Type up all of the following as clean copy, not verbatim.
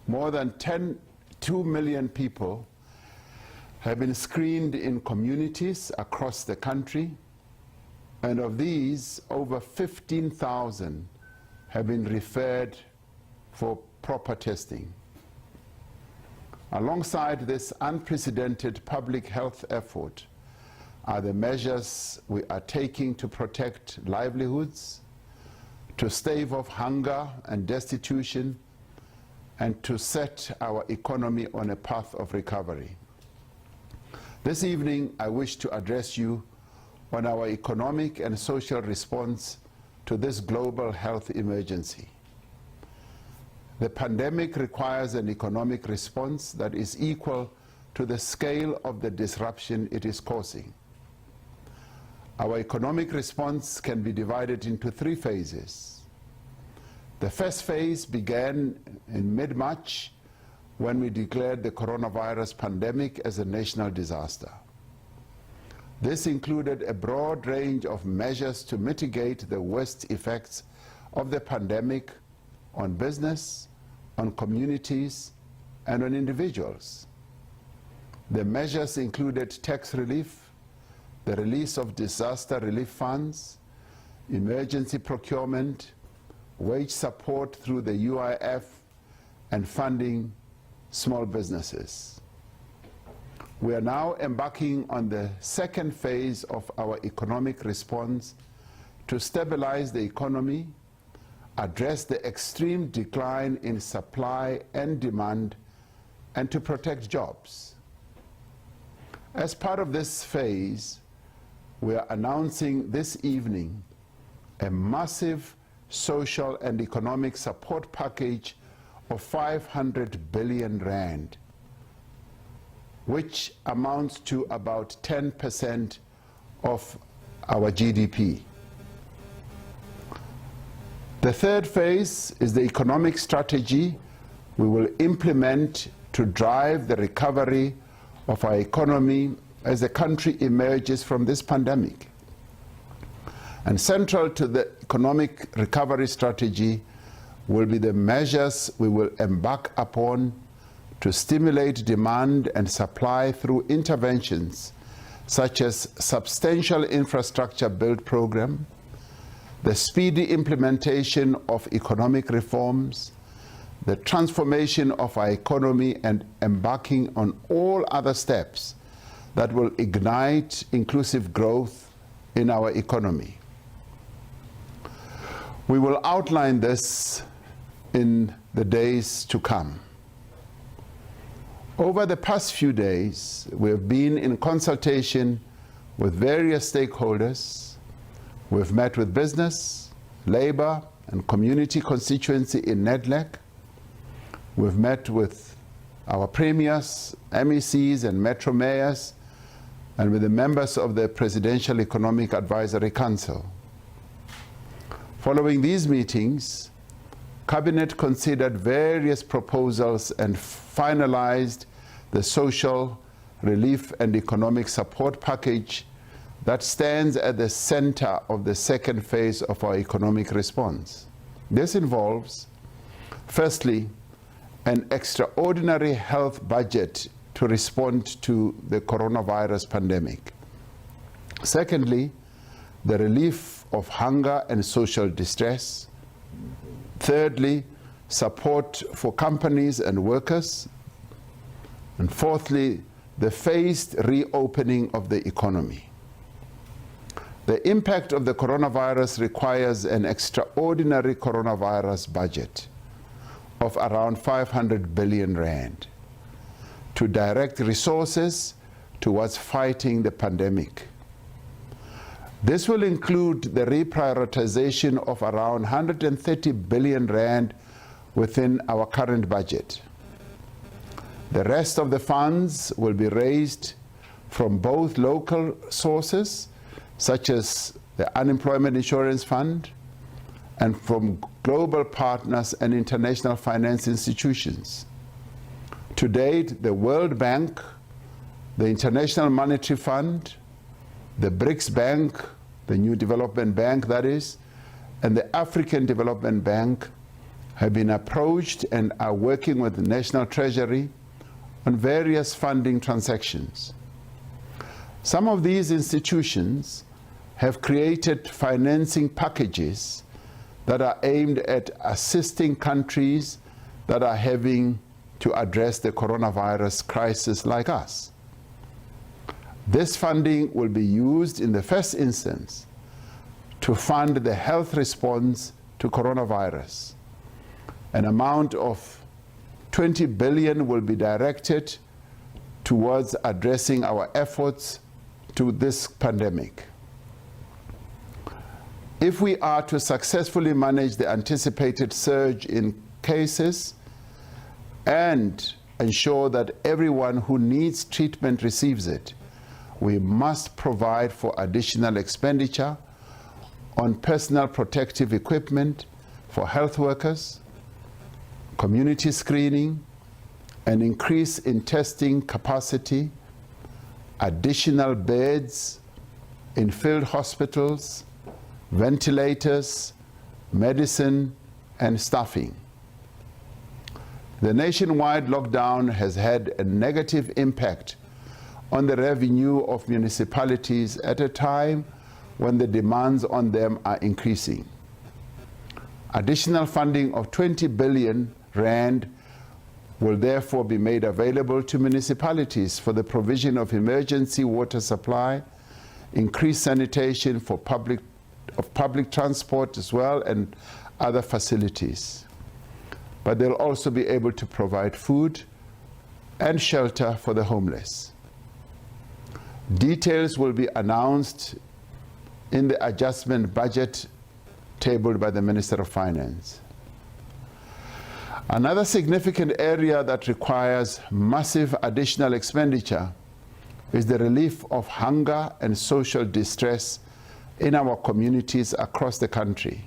more than 2 million people have been screened in communities across the country, and of these, over 15,000 have been referred for proper testing. Alongside this unprecedented public health effort are the measures we are taking to protect livelihoods, to stave off hunger and destitution, and to set our economy on a path of recovery. This evening, I wish to address you on our economic and social response to this global health emergency. The pandemic requires an economic response that is equal to the scale of the disruption it is causing. Our economic response can be divided into 3 phases. The first phase began in mid-March when we declared the coronavirus pandemic as a national disaster. This included a broad range of measures to mitigate the worst effects of the pandemic on business, on communities, and on individuals. The measures included tax relief, the release of disaster relief funds, emergency procurement, wage support through the UIF, and funding small businesses. We are now embarking on the second phase of our economic response to stabilize the economy, address the extreme decline in supply and demand, and to protect jobs. As part of this phase, we are announcing this evening a massive social and economic support package of 500 billion rand, which amounts to about 10% of our GDP. The third phase is the economic strategy we will implement to drive the recovery of our economy as the country emerges from this pandemic. And central to the economic recovery strategy will be the measures we will embark upon to stimulate demand and supply through interventions such as substantial infrastructure build program, the speedy implementation of economic reforms, the transformation of our economy, and embarking on all other steps that will ignite inclusive growth in our economy. We will outline this in the days to come. Over the past few days, we have been in consultation with various stakeholders. We've met with business, labor, and community constituency in Nedlek. We've met with our premiers, MECs, and metro mayors, and with the members of the Presidential Economic Advisory Council. Following these meetings, Cabinet considered various proposals and finalized the social relief and economic support package that stands at the center of the second phase of our economic response. This involves, firstly, an extraordinary health budget to respond to the coronavirus pandemic. Secondly, the relief of hunger and social distress. Thirdly, support for companies and workers. And fourthly, the phased reopening of the economy. The impact of the coronavirus requires an extraordinary coronavirus budget of around 500 billion rand to direct resources towards fighting the pandemic. This will include the reprioritization of around 130 billion rand within our current budget. The rest of the funds will be raised from both local sources, such as the Unemployment Insurance Fund, and from global partners and international finance institutions. To date, the World Bank, the International Monetary Fund, the BRICS Bank, the New Development Bank that is, and the African Development Bank have been approached and are working with the National Treasury on various funding transactions. Some of these institutions have created financing packages that are aimed at assisting countries that are having to address the coronavirus crisis like us. This funding will be used in the first instance to fund the health response to coronavirus. An amount of 20 billion will be directed towards addressing our efforts to this pandemic. If we are to successfully manage the anticipated surge in cases and ensure that everyone who needs treatment receives it, we must provide for additional expenditure on personal protective equipment for health workers, community screening, an increase in testing capacity, additional beds in field hospitals, ventilators, medicine, and staffing. The nationwide lockdown has had a negative impact on the revenue of municipalities at a time when the demands on them are increasing. Additional funding of 20 billion rand will therefore be made available to municipalities for the provision of emergency water supply, increased sanitation for public transport as well, and other facilities. But they'll also be able to provide food and shelter for the homeless. Details will be announced in the adjustment budget tabled by the Minister of Finance. Another significant area that requires massive additional expenditure is the relief of hunger and social distress in our communities across the country.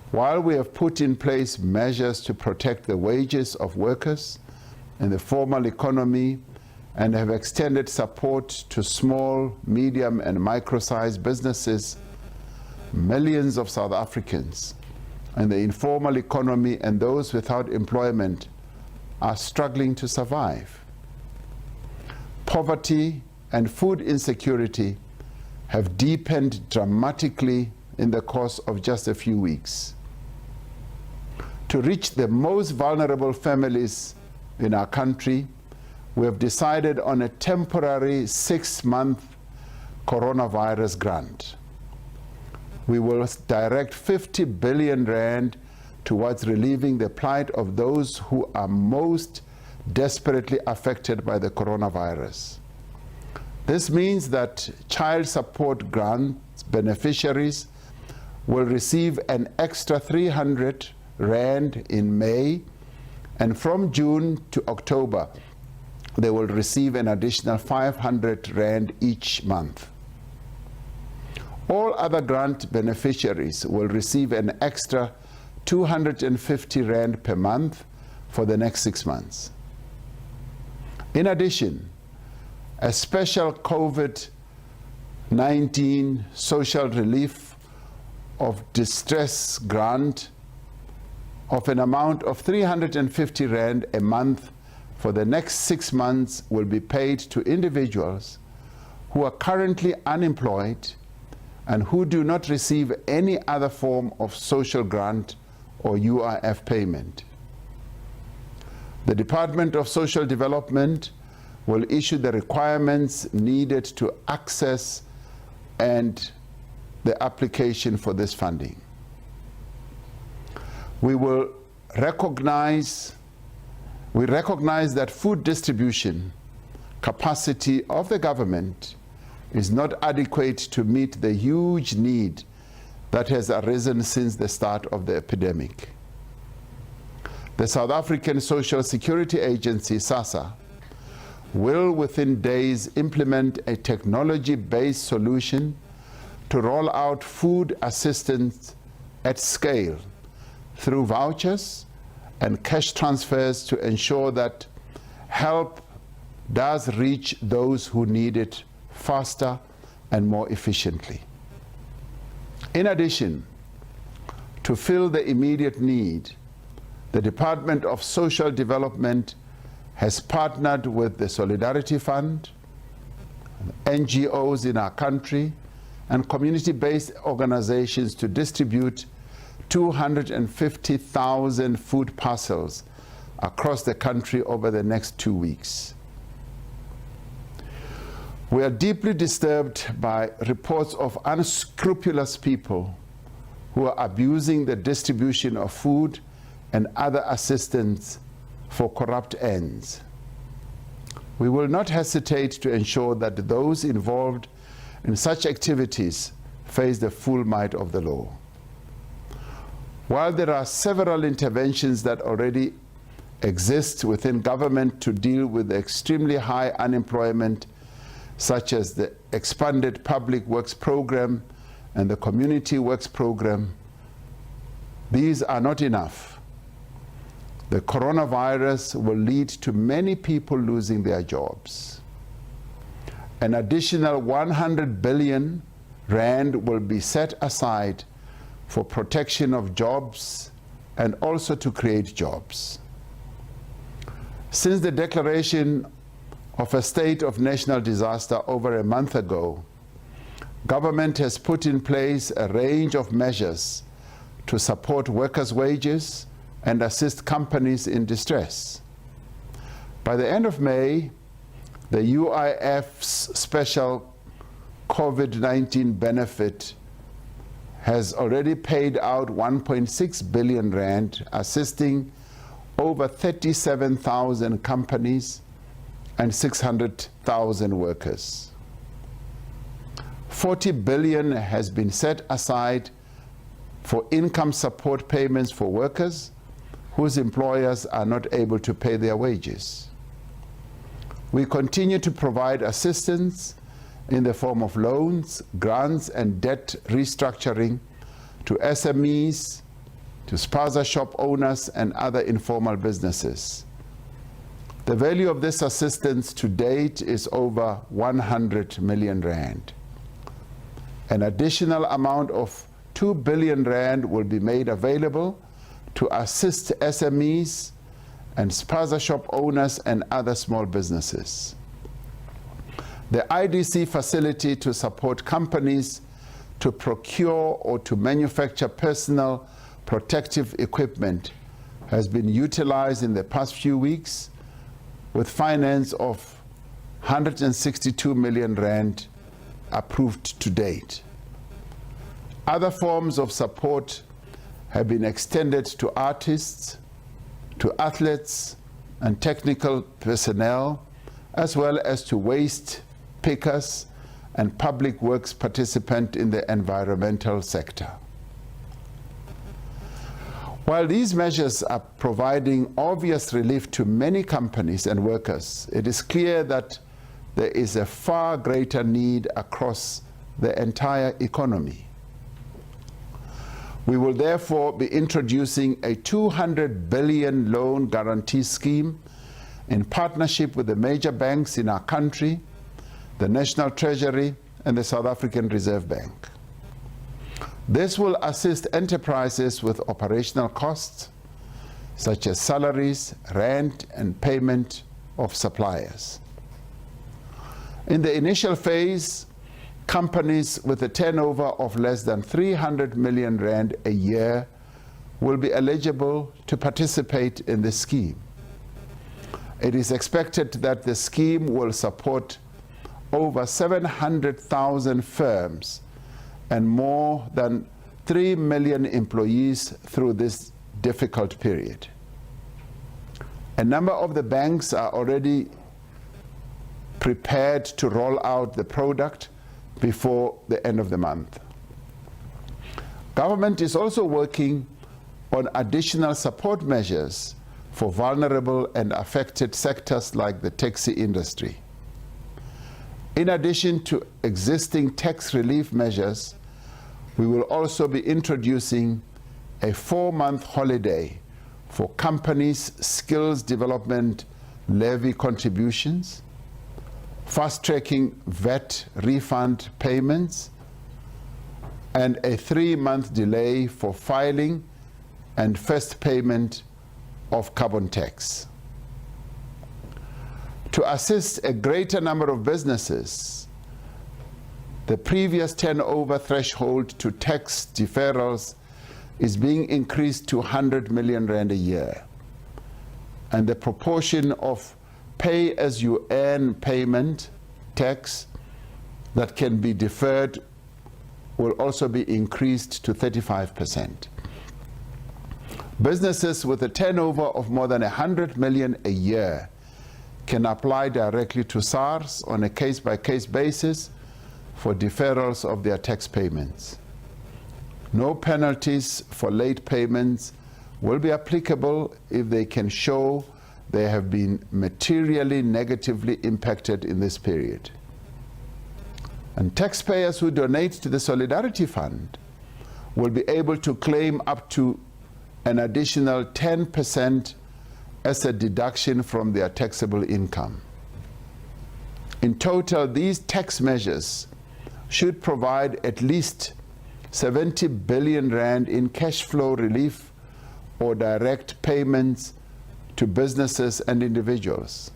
While we have put in place measures to protect the wages of workers in the formal economy and have extended support to small, medium, and micro-sized businesses, millions of South Africans in the informal economy and those without employment are struggling to survive. Poverty and food insecurity have deepened dramatically in the course of just a few weeks. To reach the most vulnerable families in our country, we have decided on a temporary 6-month coronavirus grant. We will direct 50 billion rand towards relieving the plight of those who are most desperately affected by the coronavirus. This means that child support grant beneficiaries will receive an extra 300 rand in May, and from June to October, they will receive an additional 500 rand each month. All other grant beneficiaries will receive an extra 250 rand per month for the next 6 months. In addition, a special COVID-19 social relief of distress grant of an amount of 350 rand a month for the next 6 months will be paid to individuals who are currently unemployed and who do not receive any other form of social grant or UIF payment. The Department of Social Development will issue the requirements needed to access and the application for this funding. We recognize that food distribution capacity of the government is not adequate to meet the huge need that has arisen since the start of the epidemic. The South African Social Security Agency, SASSA, will within days implement a technology-based solution to roll out food assistance at scale through vouchers and cash transfers to ensure that help does reach those who need it faster and more efficiently. In addition, To fill the immediate need, the Department of Social Development has partnered with the Solidarity Fund, NGOs in our country, and community-based organizations to distribute 250,000 food parcels across the country over the next 2 weeks. We are deeply disturbed by reports of unscrupulous people who are abusing the distribution of food and other assistance for corrupt ends. We will not hesitate to ensure that those involved in such activities face the full might of the law. While there are several interventions that already exist within government to deal with the extremely high unemployment, such as the expanded Public Works Program and the Community Works Program, these are not enough. The coronavirus will lead to many people losing their jobs. An additional 100 billion rand will be set aside for protection of jobs and also to create jobs. Since the declaration of a state of national disaster over a month ago, government has put in place a range of measures to support workers' wages and assist companies in distress. By the end of May, the UIF's special COVID-19 benefit has already paid out 1.6 billion rand, assisting over 37,000 companies and 600,000 workers. 40 billion has been set aside for income support payments for workers whose employers are not able to pay their wages. We continue to provide assistance in the form of loans, grants, and debt restructuring to SMEs, to spaza shop owners, and other informal businesses. The value of this assistance to date is over 100 million rand. An additional amount of 2 billion rand will be made available to assist SMEs and spaza shop owners and other small businesses. The IDC facility to support companies to procure or to manufacture personal protective equipment has been utilized in the past few weeks with finance of 162 million rand approved to date. Other forms of support have been extended to artists, to athletes and technical personnel, as well as to waste pickers and public works participants in the environmental sector. While these measures are providing obvious relief to many companies and workers, it is clear that there is a far greater need across the entire economy. We will therefore be introducing a 200 billion loan guarantee scheme in partnership with the major banks in our country, the National Treasury, and the South African Reserve Bank. This will assist enterprises with operational costs, such as salaries, rent, and payment of suppliers. In the initial phase, companies with a turnover of less than 300 million rand a year will be eligible to participate in the scheme. It is expected that the scheme will support over 700,000 firms and more than 3 million employees through this difficult period. A number of the banks are already prepared to roll out the product before the end of the month. Government is also working on additional support measures for vulnerable and affected sectors like the taxi industry. In addition to existing tax relief measures, we will also be introducing a 4-month holiday for companies' skills development levy contributions, fast-tracking VAT refund payments, and a 3-month delay for filing and first payment of carbon tax. To assist a greater number of businesses, the previous turnover threshold to tax deferrals is being increased to 100 million rand a year, and the proportion of pay-as-you-earn payment tax that can be deferred will also be increased to 35%. Businesses with a turnover of more than 100 million a year can apply directly to SARS on a case-by-case basis for deferrals of their tax payments. No penalties for late payments will be applicable if they can show they have been materially negatively impacted in this period. And taxpayers who donate to the Solidarity Fund will be able to claim up to an additional 10% as a deduction from their taxable income. In total, these tax measures should provide at least 70 billion rand in cash flow relief or direct payments to businesses and individuals.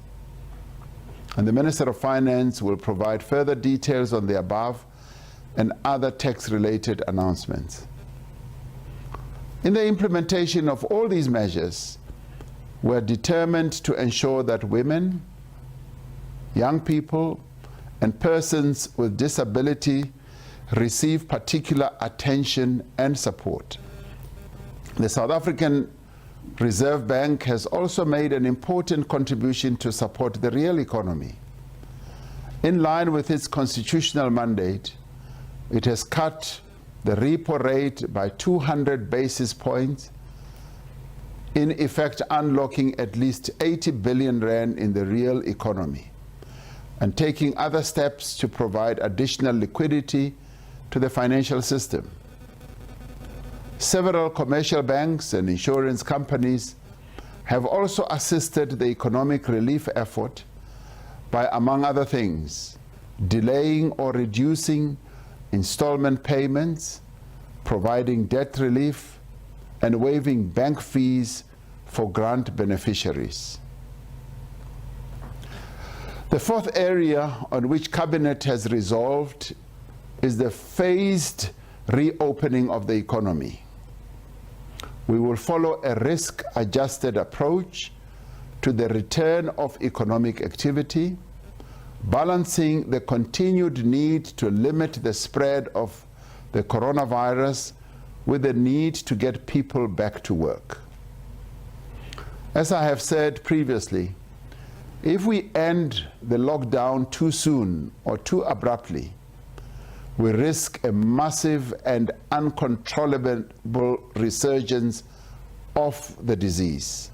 And the Minister of Finance will provide further details on the above and other tax-related announcements. In the implementation of all these measures, we're determined to ensure that women, young people, and persons with disability receive particular attention and support. The South African Reserve Bank has also made an important contribution to support the real economy. In line with its constitutional mandate, it has cut the repo rate by 200 basis points, in effect unlocking at least 80 billion rand in the real economy, and taking other steps to provide additional liquidity to the financial system. Several commercial banks and insurance companies have also assisted the economic relief effort by, among other things, delaying or reducing installment payments, providing debt relief, and waiving bank fees for grant beneficiaries. The fourth area on which Cabinet has resolved is the phased reopening of the economy. We will follow a risk-adjusted approach to the return of economic activity, balancing the continued need to limit the spread of the coronavirus with the need to get people back to work. As I have said previously, if we end the lockdown too soon or too abruptly, we risk a massive and uncontrollable resurgence of the disease.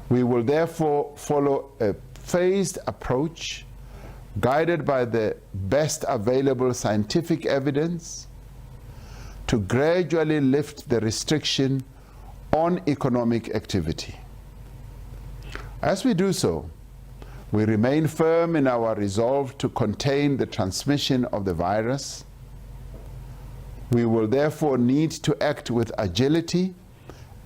We will therefore follow a phased approach guided by the best available scientific evidence to gradually lift the restriction on economic activity. As we do so, we remain firm in our resolve to contain the transmission of the virus. We will therefore need to act with agility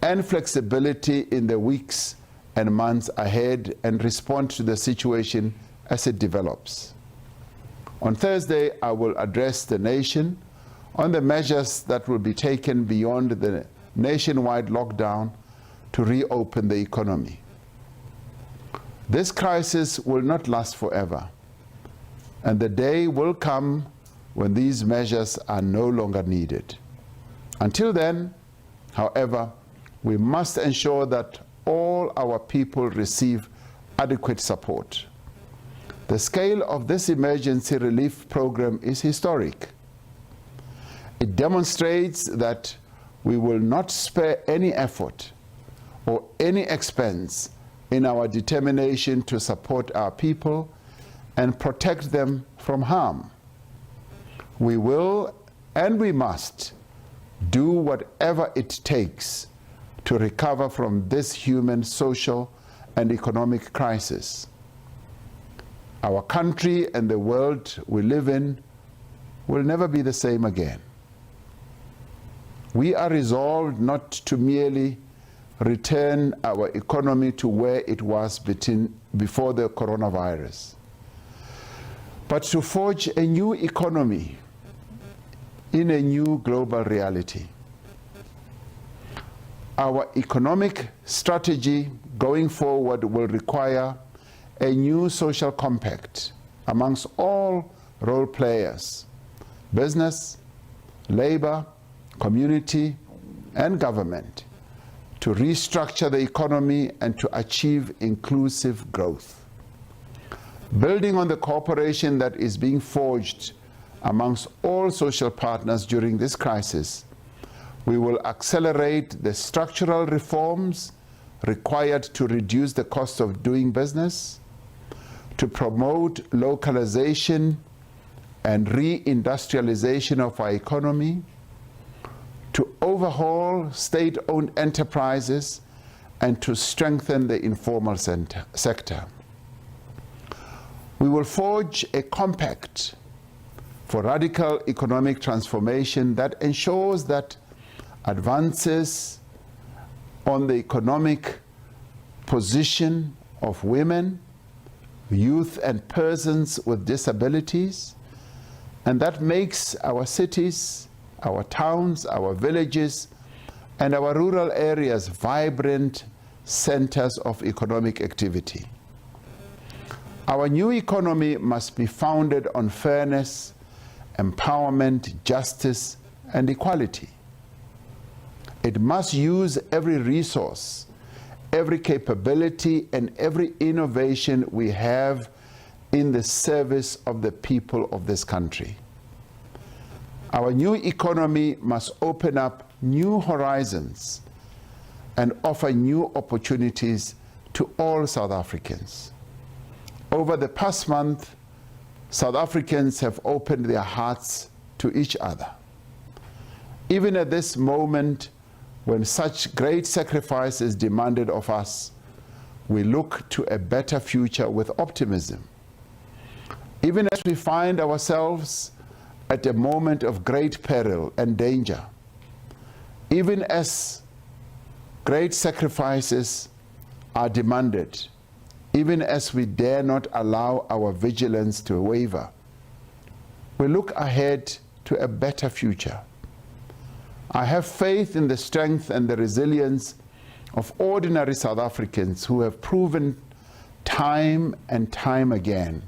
and flexibility in the weeks and months ahead and respond to the situation as it develops. On Thursday, I will address the nation on the measures that will be taken beyond the nationwide lockdown to reopen the economy. This crisis will not last forever, and the day will come when these measures are no longer needed. Until then, however, we must ensure that all our people receive adequate support. The scale of this emergency relief program is historic. It demonstrates that we will not spare any effort or any expense in our determination to support our people and protect them from harm. We will and we must do whatever it takes to recover from this human, social, and economic crisis. Our country and the world we live in will never be the same again. We are resolved not to merely return our economy to where it was before the coronavirus, but to forge a new economy in a new global reality. Our economic strategy going forward will require a new social compact amongst all role players: business, labor, community, and government, to restructure the economy and to achieve inclusive growth. Building on the cooperation that is being forged amongst all social partners during this crisis, we will accelerate the structural reforms required to reduce the cost of doing business, to promote localization and reindustrialization of our economy, to overhaul state-owned enterprises, and to strengthen the informal sector. We will forge a compact for radical economic transformation that ensures that advances on the economic position of women, youth, and persons with disabilities, and that makes our cities, our towns, our villages, and our rural areas vibrant centers of economic activity. Our new economy must be founded on fairness, empowerment, justice, and equality. It must use every resource, every capability, and every innovation we have in the service of the people of this country. Our new economy must open up new horizons and offer new opportunities to all South Africans. Over the past month, South Africans have opened their hearts to each other. Even at this moment, when such great sacrifice is demanded of us, we look to a better future with optimism. Even as we find ourselves at a moment of great peril and danger, even as great sacrifices are demanded, even as we dare not allow our vigilance to waver, we look ahead to a better future. I have faith in the strength and the resilience of ordinary South Africans who have proven time and time again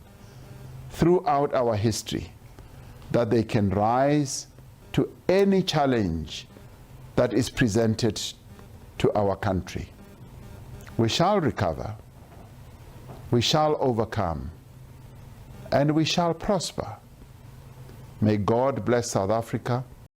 throughout our history that they can rise to any challenge that is presented to our country. We shall recover, we shall overcome, and we shall prosper. May God bless South Africa.